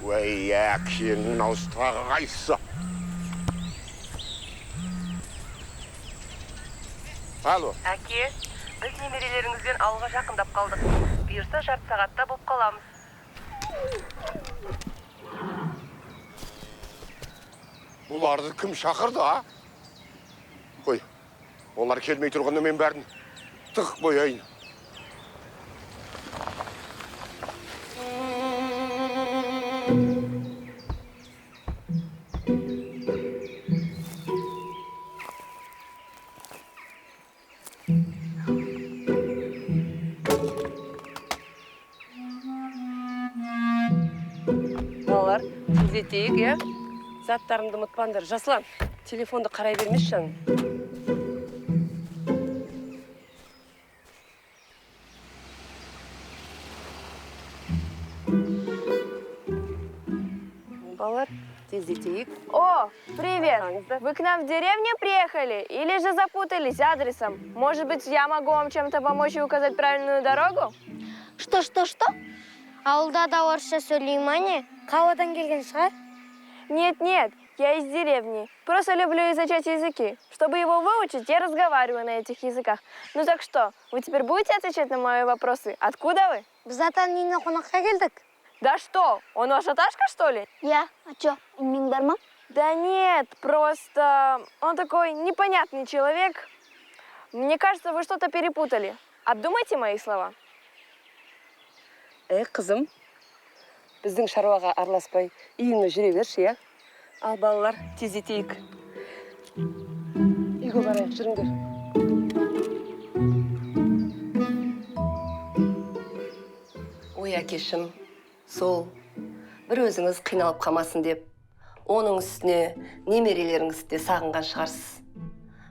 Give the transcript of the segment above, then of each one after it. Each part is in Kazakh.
Ой, әкшенің аустағы қайсы. Алло. Әке, біз немерелеріңізбен ауылға жақындап қалдық. Бұйырса жарты сағатта болып қаламыз. Бұларды кім шақырды, а? Қой, олар келмей тұрғанда мен бәрін тық қояйын. Балалар, тездетейік, е? Заттарымды ұмытпаңдар. Жаслан, телефонды қарай бермес жаным. Балалар, тездетейік. О, привет! Вы к нам в деревню приехали или же запутались адресом? Может быть, я могу вам чем-то помочь и указать правильную дорогу? Что? Ауылда да орысша сөйлей ма не? Қаладан келген шығар? Нет, я из деревни. Просто люблю изучать языки. Чтобы его выучить, я разговариваю на этих языках. Ну так что, вы теперь будете отвечать на мои вопросы? Откуда вы? Біз атаның үйіне қонаққа келдік. Да что, он ваша Ташка, что ли? Я, а чё, имень бар ма? Да нет, просто он такой непонятный человек. Мне кажется, вы что-то перепутали. Обдумайте мои слова. Қызым, біздің шаруаға араласпай, үйіңе жүре берші, я? Ал балалар, тездетейік. Үйге барайық, жүріңдер. Ой, әкешім, сол, бір өзіңіз қиналып қалмасын деп, оның үстіне немерелеріңіз де сағынған шығарсыз.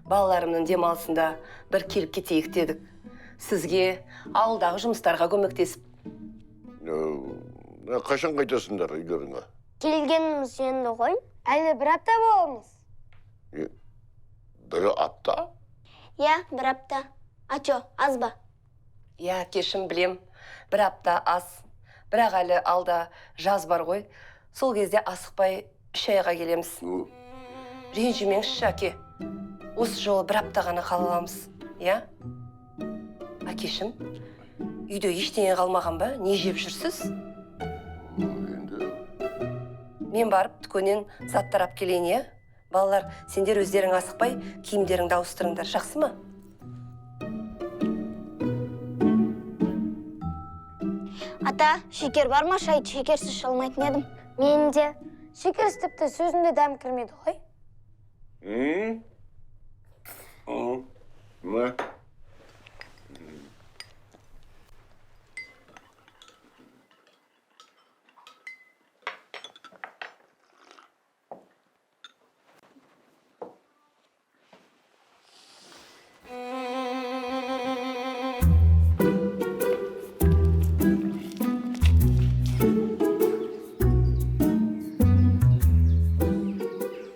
Балаларымның демалысында бір келіп кетейік дедік. Сізге ауылдағы жұмыстарға көмектесіп. Қашан қайтасыңдар үйлеріңе? Келгеніміз енді ғой. Әлі бір апта боламыз. Бір апта? Я, бір апта. А чё, аз ба? Я, кешім білем, бір апта аз. Бірақ әлі алда жаз бар ғой. Сол кезде асықпай 3 айға келеміз. Ренжімеңізші, әке. Осы жолы бір апта ғана қалаламыз. Я? Әкешім, үйде ештеңе қалмаған ба? Не жеп жүрсіз? Мен барып дүкеннен заттар алып келейін, е? Балалар, сендер өздерің асықпай, киімдеріңді ауыстырыңдар, жақсы ма? Ата, шекер бар ма? Шайды шекерсіз іше алмайтын едім. Мен де. Шекерсіз тіпті сөзімде дәм кірмейді ғой. Ne?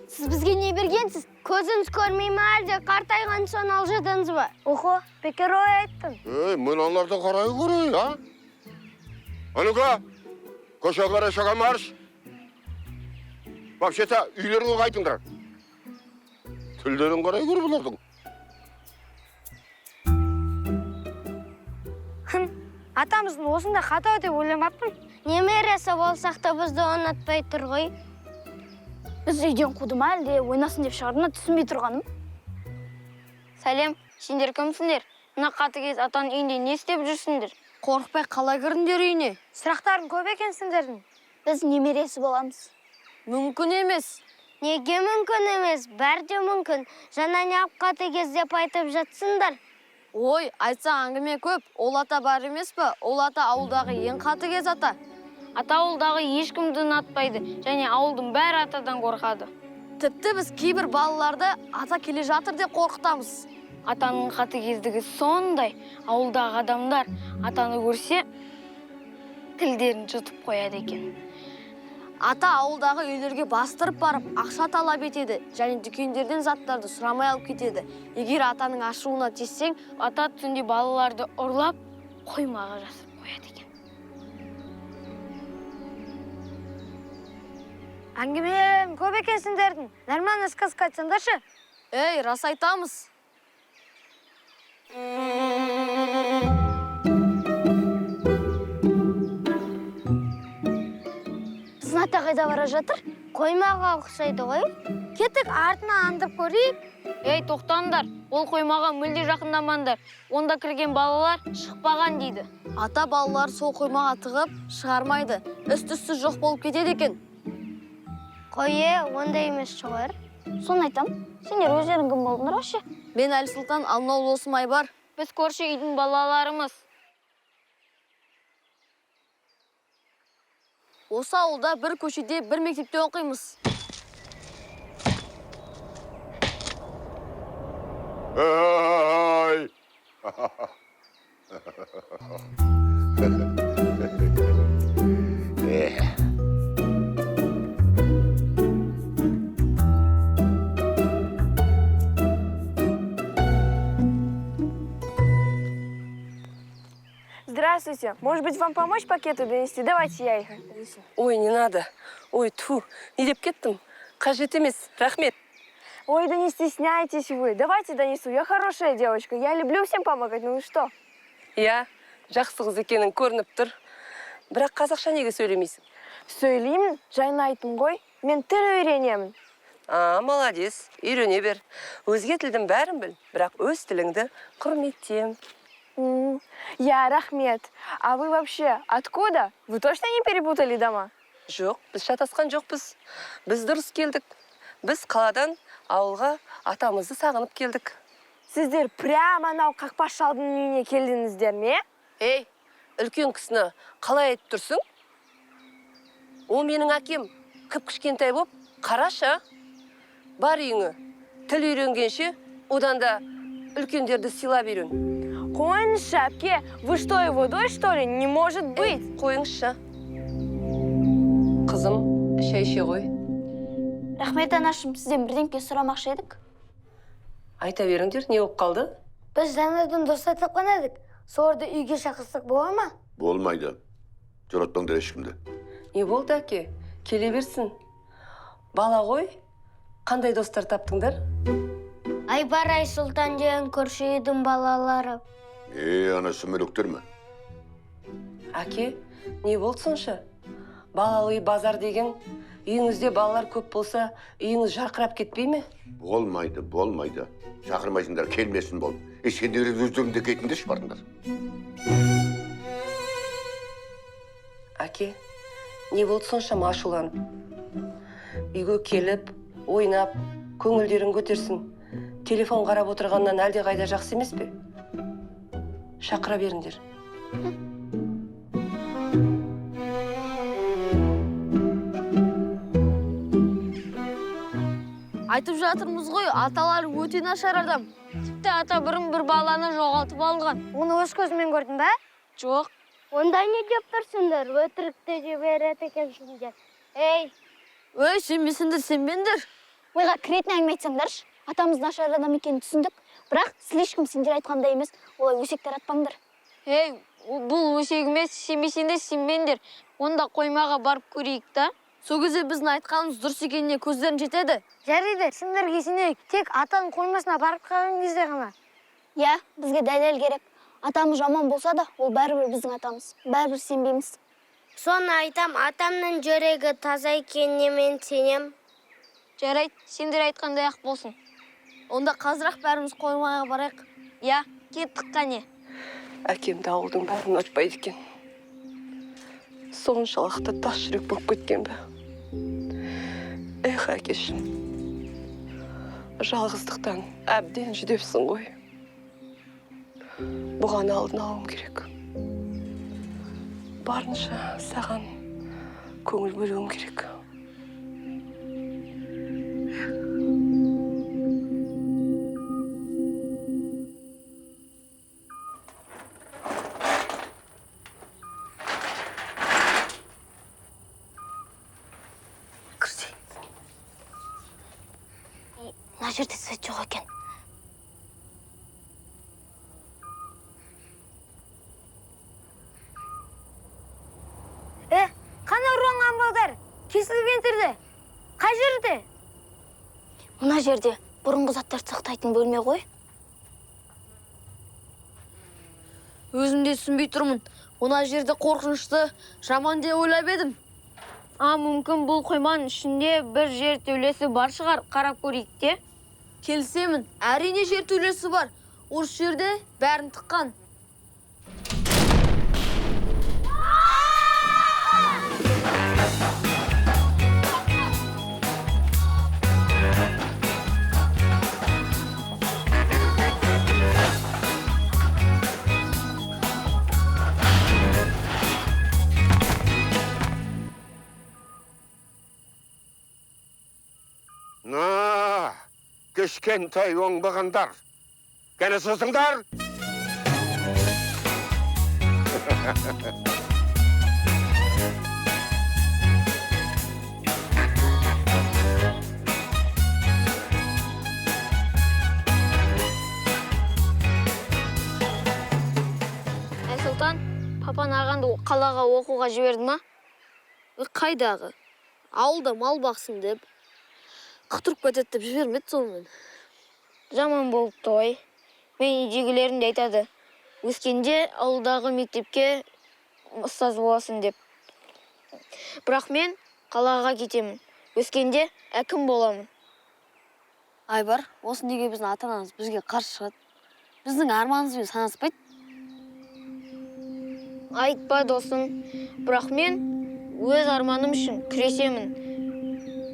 Сіз бізге не бергенсіз? Көзіңіз көрмей ме әлде қартайған соң алжадыңыз ба? Ого, бекер ой айттың. Мен оларды қарай көрейін, а? Ну-ка, көше қарай шаға марш. Вообще-то, үйлеріңе қайтыңдар. Тілдерін қарай көр бұлардың. Атамыздың осында қатау деп ойламаппын. Немересі болсақ та бізді ұнатпай тұр ғой. Біз үйден қуды ма әлде ойнасын деп шығардыңа түсінбей тұрғаным. Сәлем, сендер кімсіңдер? Мына қатыгез атаның үйінде не істеп жүрсіңдер? Қорықпай қалай кірдіңдер үйіне? Сұрақтарың көп екен сендердің. Біз немересі боламыз. Мүмкін емес. Неге мүмкін емес? Бәрде мүмкін. Жаңа не қатыгез деп айтып жатсыңдар. Ой, айтса әңгіме көп. Ол ата бар емес пе? Ол ата ауылдағы ең қатыгез ата. Ата ауылдағы ешкімді ұнатпайды, және ауылдың бәрі атадан қорқады. Тіпті біз кейбір балаларды ата келе жатыр деп қорқытамыз. Атаның қатыгездігі сондай, ауылдағы адамдар атаны көрсе, тілдерін жұтып қояды екен. Ата ауылдағы үйлерге бастырып барып, ақша талап етеді, және дүкендерден заттарды сұрамай алып кетеді. Егер атаның ашуына тиссең, Ата түнде балаларды ұрлап, қоймаға жасырып қояды екен. Әңгімелерің көп екен сендердің. Нормально сказка айтсаңдаршы. Ей, рас айтамыз. Біздің ата қайда бара жатыр? Қоймаға ұқсайды ғой. Кеттік артына аңдып көрейік. Ей, тоқтаңдар. Ол қоймаға мүлде жақындамаңдар. Онда кірген балалар шықпаған дейді. Ата балалар сол қоймаға тығып шығармайды. Үсті-үсті жоқ болып кетеді екен. Қойе, ондай емес шығар. Соны айтам. Сендер өздерің кім болдыңдар ашы? Мен Әлсұлтан, ал мынау досым Айбар. Біз көрші үйдің балаларымыз. Осы ауылда бір көшеде бір мектепте оқимыз. Ай! Здравствуйте. Может быть, вам помочь пакеты донести? Давайте я их донесу. Ой, не надо. Ой, тьфу, не деп кеттім. Қажет емес, рахмет. Ой, да не стесняйтесь вы. Давайте донесу. Я хорошая девочка. Я люблю всем помогать. Ну и что? Иә, жақсы қыз екенің көрініп тұр. Бірақ қазақша неге сөйлемейсің? Сөйлеймін, жайына айттым ғой. Мен тіл үйренемін. Молодец, үйрене бер. Өзге тілдің бәрін біл, бірақ өз тіліңді құрметтем. Я рахмет. А вы вообще откуда? Вы точно не перепутали дома? Жоқ, біз шатасқан жоқпыз. Біз дұрыс келдік. Біз қаладан ауылға атамызды сағынып келдік. Сіздер прямо анау қақпаш шалдың үйіне келдіңіздер ме? Ей, үлкен кісіні қалай айтып тұрсың? О менің әкем, кіп-кішкентай боп, қараша. Бар үйіңі, тіл үйренгенше, одан да үлкендерді сыйлап үйрен. Қойыңызшы, әпке, вы что, его дочь, что ли? Не может быть. Қойыңызшы. Қызым, шай іше ғой. Рахмет, анашым, сізден бірдеңке сұрамақшы едік. Айта беріңдер, не болып қалды? Біз жаңадан дос тапқан едік. Сорды үйге шақырсақ бола ма? Болмайды. Жаратпаңдар ешкімді. Не болды, әке? Келе берсін. Бала ғой, қандай достар таптыңдар? Айбар Айсұлтан деген көрші үйдің балалары. Анасы мүліктер ме? Әке, не болды сонша? Балалы базар деген, үйіңізде балалар көп болса, үйіңіз жарқырап кетпей ме? Болмайды, болмайды. Шақырмайсыңдар, келмесін бол. Сендер өздеріңде кетіңдерші бардыңдар. Әке, не болды сонша ашуланып? Үйге келіп, ойнап, көңілдерін көтерсін. Телефон қарап отырғаннан әлде қайда жақсы емес пе? Шақыра беріңдер. Айтып жатырмыз ғой, аталар өте нашар адам. Тіпті ата бір баланы жоғалтып алған. Оны өз көзімен көрдің бе? Жоқ. Онда не деп тұрсыңдар? Өтірікті жібереді екенсіңдер. Ей, Өй, сенбеңдер. ойға кіретін әңгіме айтсаңдаршы. Атамыз нашар адам екенін түсіндік. Бірақ слишком сендер айтқандай емес, олай өсектер атпаңдар. Ей, бұл өсек емес, сенбесеңдер сенбеңдер. Онда қоймаға барып көрейік та. Сол кезде біздің айтқанымыз дұрыс екеніне көздерің жетеді. Жарайды, сендерге сенейік. Тек атаның қоймасына барып қалған кезде ғана. Иә, бізге дәлел керек. Атамыз жаман болса да, ол бәрібір біздің атамыз. Бәрібір сенбейміз. Соны айтам, атамның жүрегі таза екеніне мен сенем. Жарайды, сендер айтқандай ақ болсын. Онда қазір-ақ бәріміз қоймаға барайық. Я, кеттік қане. Әкемді ауылдың бәрін açпайды екен. Соншалықты тас жүрек болып кеткен бе? Эх, әкешім. Жалғыздықтан әбден жүдепсің ғой. Бұған алдын алуым керек. Барынша саған көңіл бөлуім керек. Мына жерде свет жоқ екен. Қана ұрланған балдар? Кесілген түрде. Қай жерде? Мына жерде бұрынғы заттарды сақтайтын бөлме ғой. Өзім де түсінбей тұрмын. Мына жерде қорқынышты жаман деп ойлап едім. Мүмкін бұл қойманың ішінде бір жер төлесі бар шығар, қарап көрейік те. Келісемін, әрине жер төлесі бар. Осы жерде бәрін тыққан. Кішкентай оңбағандар. Кәне сызыңдар. Сұлтан, папан ағанды қалаға оқуға жіберді ма? Қайдағы? Ауылда мал бақсын деп. Қытырып кетеді деп жібермеді сонымен. Жаман болыпты ғой. Мен үйдегілерім де айтады. Өскенде ауылдағы мектепке ұстаз боласың деп. Бірақ мен қалаға кетемін. Өскенде әкім боламын. Айбар, осы неге біздің ата-анамыз бізге қарсы шығады? Біздің арманымызбен санаспайды. Айтпа досым, бірақ мен өз арманым үшін күресемін.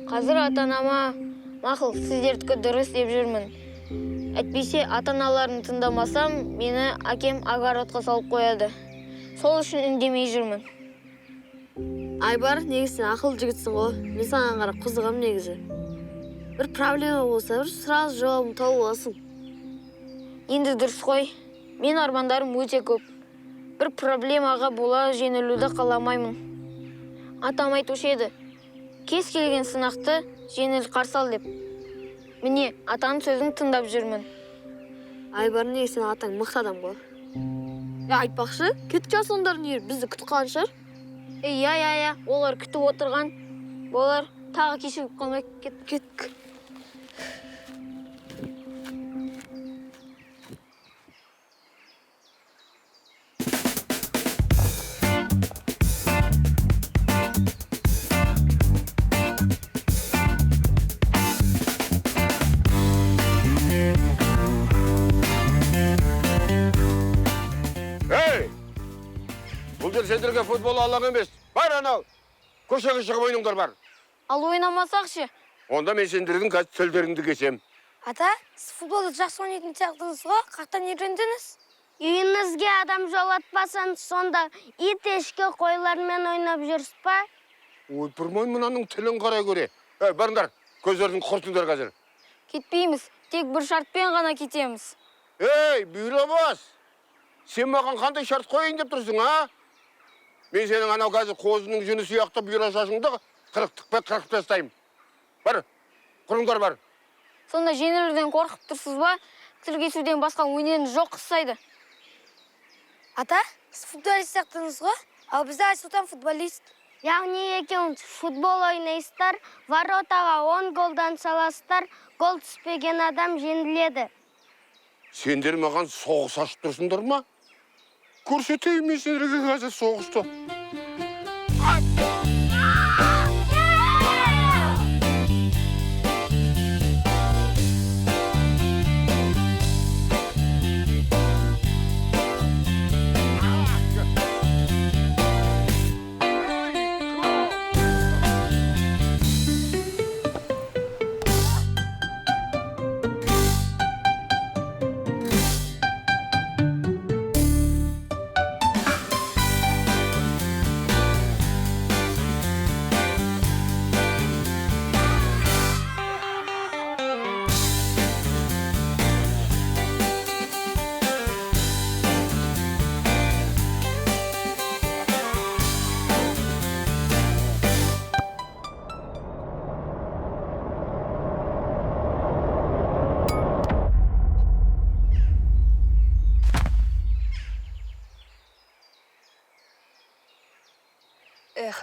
Қазір ата-анама мақұл, сіздердікі дұрыс деп жүрмін. Әйтпесе ата-аналарын тыңдамасам, мені әкем огородқа салып қояды. Сол үшін үндемей жүрмін. Айбар, негізі сен ақыл жігітсің ғой. Мен саған қарап қызығам негізі. Бір проблема болса, бір сразу жауабын тауып аласың. Енді дұрыс қой. Мен армандарым өте көп. Бір проблемаға бола жеңілуді қаламаймын. Атам айтушы еді, кез келген сынақты жеңіл қарсы ал деп. Міне, атаның сөзін тыңдап жүрмін. Айбар, неге сен атаң мықты адам ғой? Айтпақшы, кетіп жасыңдардың ер бізді күтіп қалған шығар. Иә, олар күтіп отырған. Олар тағы кешігіп қалмай кеттік. Сендерге футбол алаң емес. Бар анау. Көшеге шығып ойныңдар бар. Ал ойнамасақшы? Онда мен сендердің қазір тілдеріңді кесем. Ата, сіз футболды жақсы ойнайтын сияқтыңыз ғой, қақтан үйрендіңіз? Үйіңізге адам жолатпасаңыз, сонда ит ешкі қойлармен ойнап жүрсіз ба? Ойпырмай мынаның тілін қарай көре. Барыңдар, көздердің құртыңдар қазір. Кетпейміз, тек бір шартпен ғана кетеміз. Бүйре бас. Сен маған қандай шарт қойын деп тұрсың, а? Мен сенің анау қазір қозының жүні сияқты бұйра шашыңды қырқып тастаймын. Бар, құрыңдар бар. Сонда жеңілуден қорқып тұрсыз ба? Тілгесуден басқа өнеріңіз жоқ қысайды. Ата, сіз футболист сияқтыңыз ғой, ал бізде Айсұлтан футболист. Яғни екеуіңіз футбол ойнайсыздар, воротаға 10 голдан саласыздар, гол түспеген адам жеңіледі. Сендер маған соғыс ашып тұрсыңдар ма? Көрсетейін мен сендерге қазір соғысты.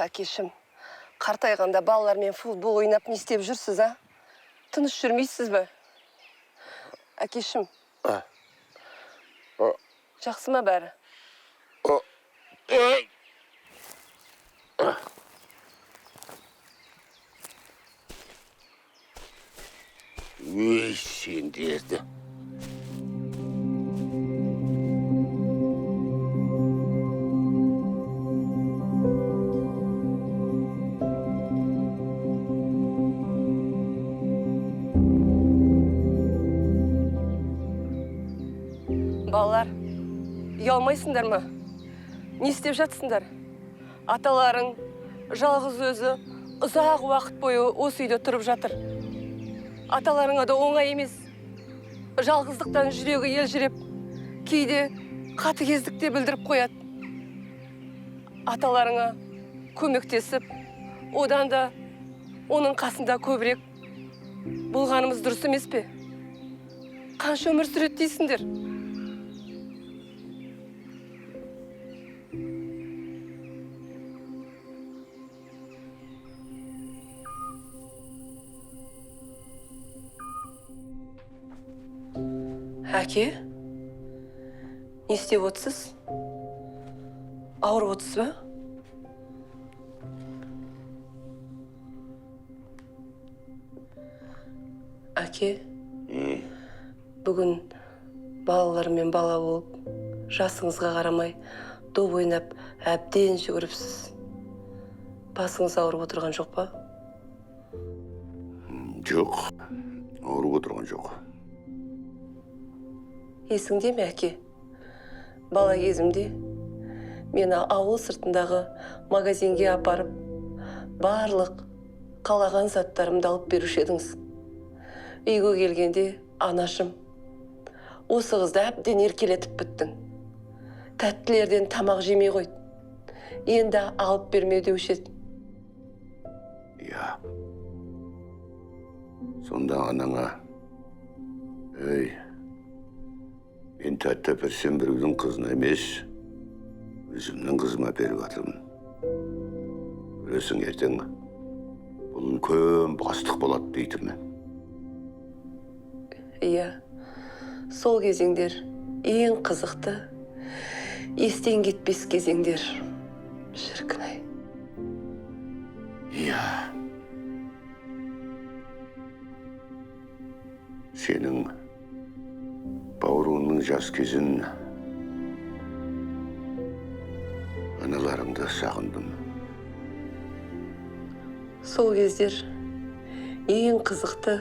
Әкешім, Қартайғанда балалармен футбол ойнап не істеп жүрсіз, а? Тыныш жүрмейсіз бе? Әкешім. Жақсы ма бәрі? Ой, сендерді. Балалар, ұялмайсыңдар ма? Не істеп жатсыңдар? Аталарың жалғыз өзі ұзақ уақыт бойы осы үйде тұрып жатыр. Аталарыңа да оңай емес. Жалғыздықтан жүрегі елжіреп, кейде қатыгездік те білдіріп қояды. Аталарыңа көмектесіп, одан да оның қасында көбірек болғанымыз дұрыс емес пе? Қанша өмір сүреді дейсіңдер? Әке, не істеп отырсыз? Ауырып отырсыз ба? Әке, бүгін балалармен бала болып, жасыңызға қарамай, доп ойнап, әбден жүгіріпсіз. Басыңыз ауырып отырған жоқ па? Жоқ, ауырып отырған жоқ. Есіңде ме, әке? Бала кезімде мені ауыл сыртындағы магазинге апарып, барлық қалаған заттарымды алып беруші едіңіз. Үйге келгенде анашым, осы қызды әбден еркелетіп біттің. Тәттілерден тамақ жемей қойды. Енді алып берме деуші еді. Иә. Сонда анаңа, ей, мен тәтті әперсем біреудің қызына емес, өзімнің қызыма беріп жатырмын. Көресің ертең, бұл үлкен бастық болады дейтін мен. Иә, сол кезеңдер ең қызықты, естен кетпес кезеңдер. Шіркін-ай. Иә. Сенің бауырыңның жас кезін аналарыңды сағындым. Сол кездер ең қызықты,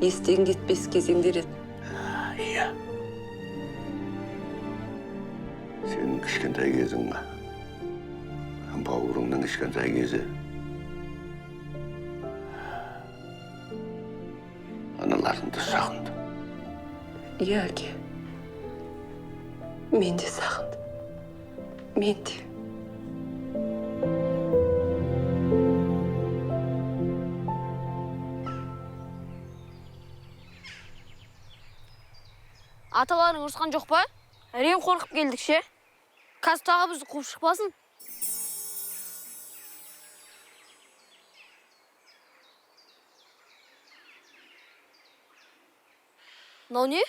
естен кетпес кезеңдер еді. Иә. Сенің кішкентай кезің, бауырыңның кішкентай кезі. Аналарыңды сағындым. Иә, әке. Мен де сағындым. Мен де. Аталарың ұрысқан жоқ па? Әрең қорқып келдік ше. Қазір тағы бізді қуып шықпасын. Мынау не?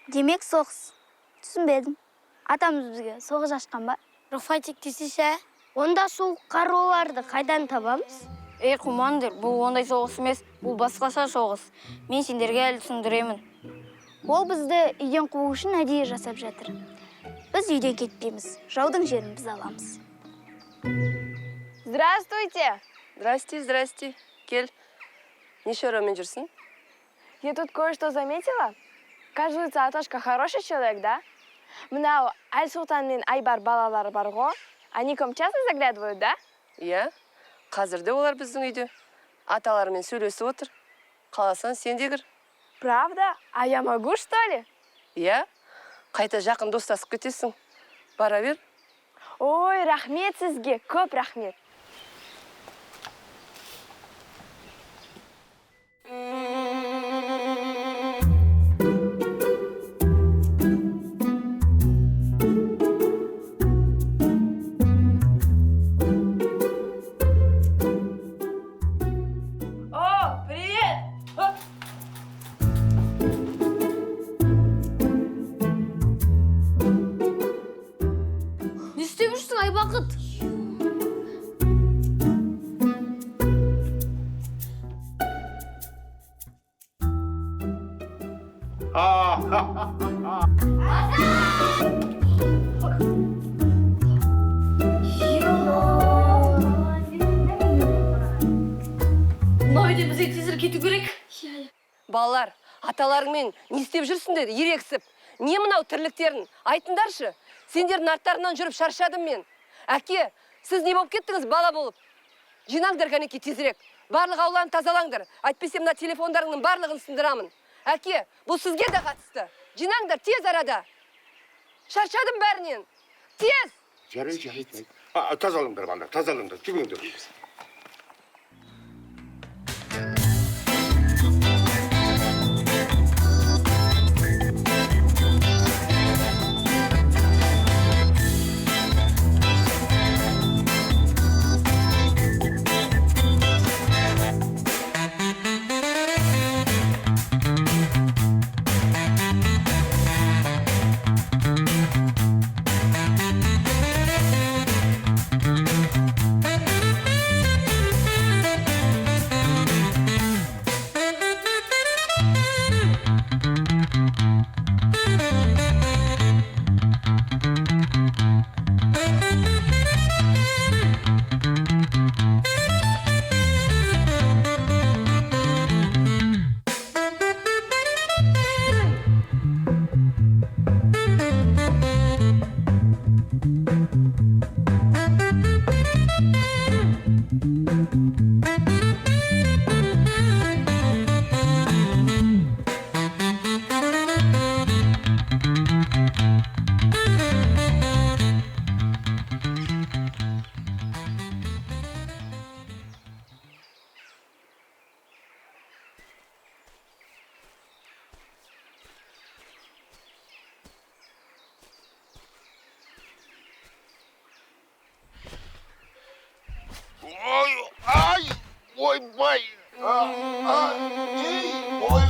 Демек соғыс. Түсінбедім. Атамыз бізге соғыс ашқан ба? Руфатик десеше, онда суық қаруларды қайдан табамыз? Құмандыр, бұл ондай соғыс емес, бұл басқаша соғыс. Мен сендерге әлі түсіндіремін. Ол бізді үйден қуу үшін әдейі жасап жатыр. Біз үйден кетпейміз. Жаудың жерін біз аламыз. Здравствуйте. Здрасте. Кел. Неше ромен жүрсің? Я тут кое-что заметила. Кажется, Аташка хороший человек, да? Мынау Аль-Султан мен Айбар балалары бар ғой. Они к вам часто заглядывают, да? Иә. Қазірде олар біздің үйде. Аталарымен сөйлесіп отыр. Қаласан сен де кір. Правда? А я могу, что ли? Иә. Қайта жақын достасып кетесің. Бара бер. Ой, рахмет сізге, көп рахмет. Мынау бізге тезірек кету керек. Балалар, аталарыңмен не істеп жүрсіңдер, ерексіп? Не мынау тірліктерін? Айтыңдаршы. Сендердің арттарынан жүріп шаршадым мен. Әке, сіз не болып кеттіңіз бала болып? Жинаңдар кәнеки тезірек. Барлық ауланы тазалаңдар. Айтпесе мына телефондарыңның барлығын сындырамын. Әке, бұл сізге де қатысты. Жинаңдар тез арада. Шаршадым бәрінен. Тез! Жарай. Тазалыңдар, балдар, тазалыңдар. Жүгіңдер. Ойбай! Ой,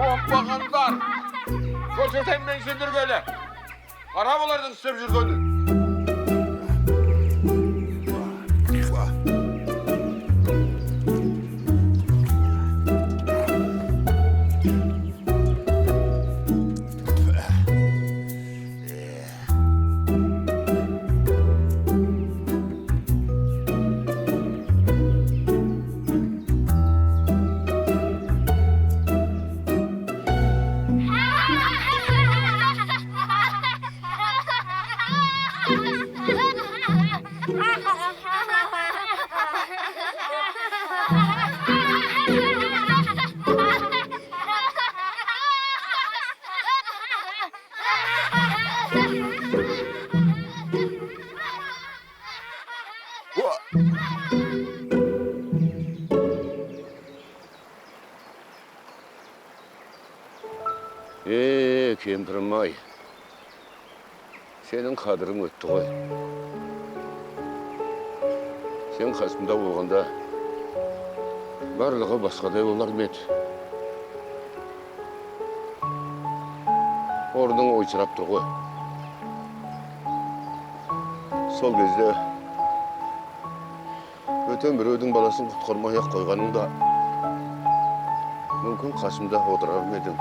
Оңбағандар! Көрсетем мен сендіргені. Қара олардың істеп жүргені. Кемпірім-ай, сенің қадірің өтті ғой. Сен қасымда болғанда барлығы басқадай болар ма еді? Орның ойсырап тұр ғой. Сол кезде бөтен біреудің баласын құтқармай-ақ қойғаныңда мүмкін қасымда отырар ма едің?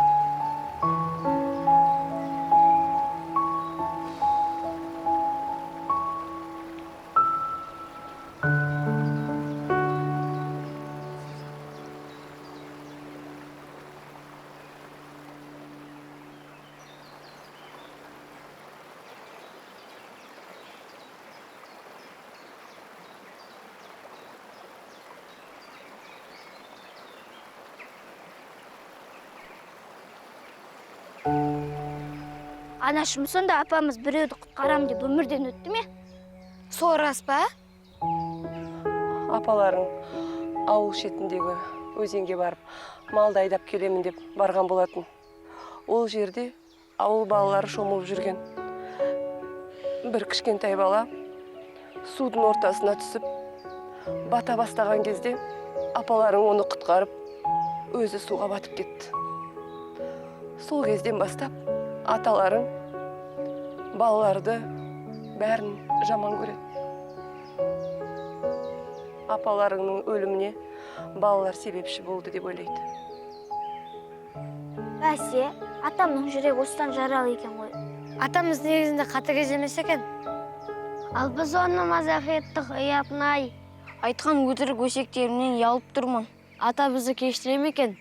Анашым, сонда апамыз біреуді құтқарам деп өмірден өтті ме? Сол рас па? Апаларың ауыл шетіндегі өзенге барып малды айдап келемін деп барған болатын. Ол жерде ауыл балалары шомылып жүрген. Бір кішкентай бала судың ортасына түсіп, бата бастаған кезде апаларың оны құтқарып, өзі суға батып кетті. Сол кезден бастап аталарың балаларды бәрін жаман көреді. Апаларыңның өліміне балалар себепші болды деп ойлайды. Бәсе, атамның жүрегі осыдан жаралы екен ғой. Атамыз негізінде қатыгез емес екен. Ал біз оны мазақ еттік, ұяпнай. Айтқан өтірік өсектерімнен ұялып тұрмын. Ата бізді кешіре ме екен?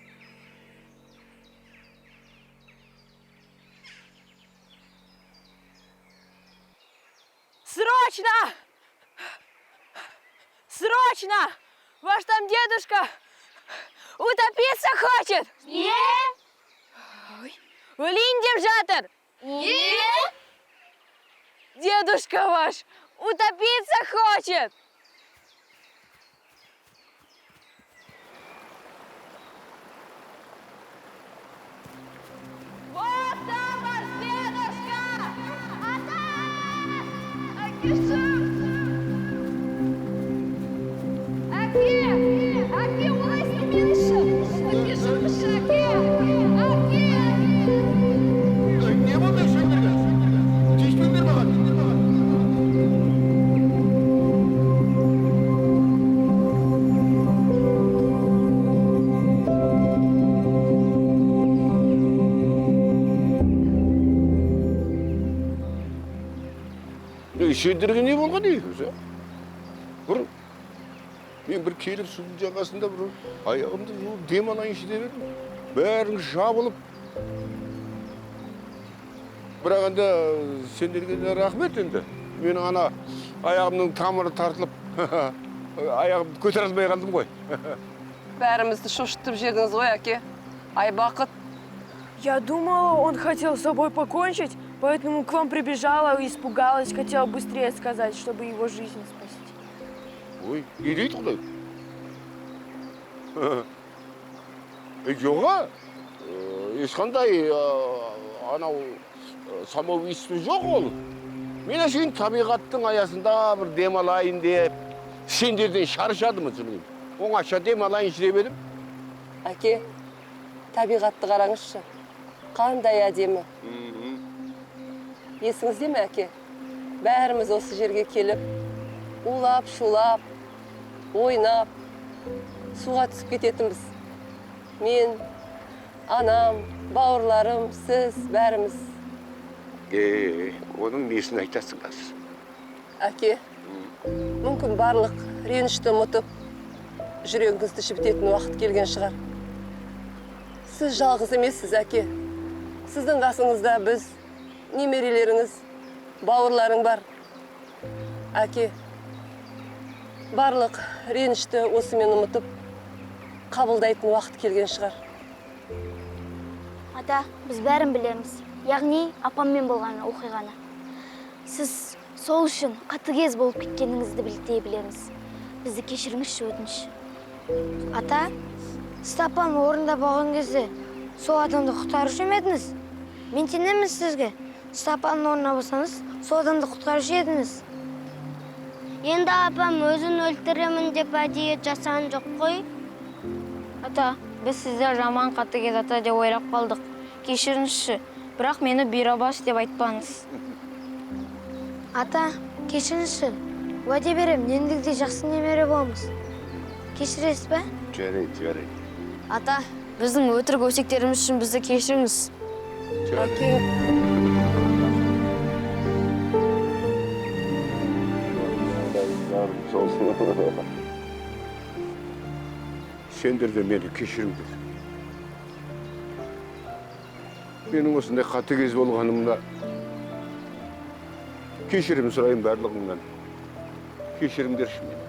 Срочно! Срочно! Ваш там дедушка утопиться хочет! Өлейін деп жатыр! Дедушка ваш утопиться хочет! Вот там ваш дедушка! Әке, олайсың мен үшін! Не болды сендерге? Тиіспеңдер маған. Сендерге не болған екенсіз, Бір мен бір келіп судың жағасында бір аяғымды жуып дем алайыншы деп едім. Бәрің жабылып. Бірақ енді сендерге де рахмет енді. Мен ана аяғымның тамыры тартылып, аяғымды көтере алмай қалдым ғой. Бәрімізді шошытып жібердіңіз ғой, әке. Ай бақыт. Я думала, он хотел с собой покончить, поэтому к вам прибежала и испугалась, хотела быстрее сказать, чтобы его жизнь спасти. Ой, не дейді құдай. Жоға, ешқандай анау самоубийство жоқ ол. Мен әшейін табиғаттың аясында бір демалайын деп, сендерден шаршадым өзім. Оңаша демалайыншы деп едім. Әке, табиғатты қараңызшы. Қандай әдемі. Есіңізде ме, әке? Бәріміз осы жерге келіп, улап, шулап, ойнап, суға түсіп кететінбіз. Мен, анам, бауырларым, сіз, бәріміз. Оның несін айтасың қазір? Әке, мүмкін барлық ренішті ұмытып, жүрегіңізді жібітетін уақыт келген шығар. Сіз жалғыз емессіз, әке. Сіздің қасыңызда біз, немерелеріңіз, бауырларың бар. Әке, барлық ренішті осымен ұмытып, қабылдайтын уақыт келген шығар. Ата, біз бәрін білеміз. Яғни апаммен болған оқиғаны. Сіз сол үшін қатыгез болып кеткеніңізді білдей білеміз. Бізді кешіріңізші, өтініш. Ата, сіз апам орында болған кезде сол адамды құтқарушы ме едіңіз? Мен сенемін сізге. Сіз апамның орнына болсаңыз, сол адамды құтқарушы едіңіз. Енді апам өзін өлтіремін деп әдейі жасаған жоқ қой. Ата, біз сізді жаман қатыгез ата деп ойлап қалдық. Кешіріңізші, бірақ мені бұйрабас деп айтпаңыз. Ата, кешіріңізші. Уәде берем, ендігде жақсы немере боламыз. Кешіресіз бе? Жарайды. Ата, біздің өтірік өсектеріміз үшін бізді кешіріңіз. Әке, Сендер де мені кешіріңдер. Менің осындай қатыгез болғанымда кешірім сұрайын барлығыңнан. Кешіріңдерші мені.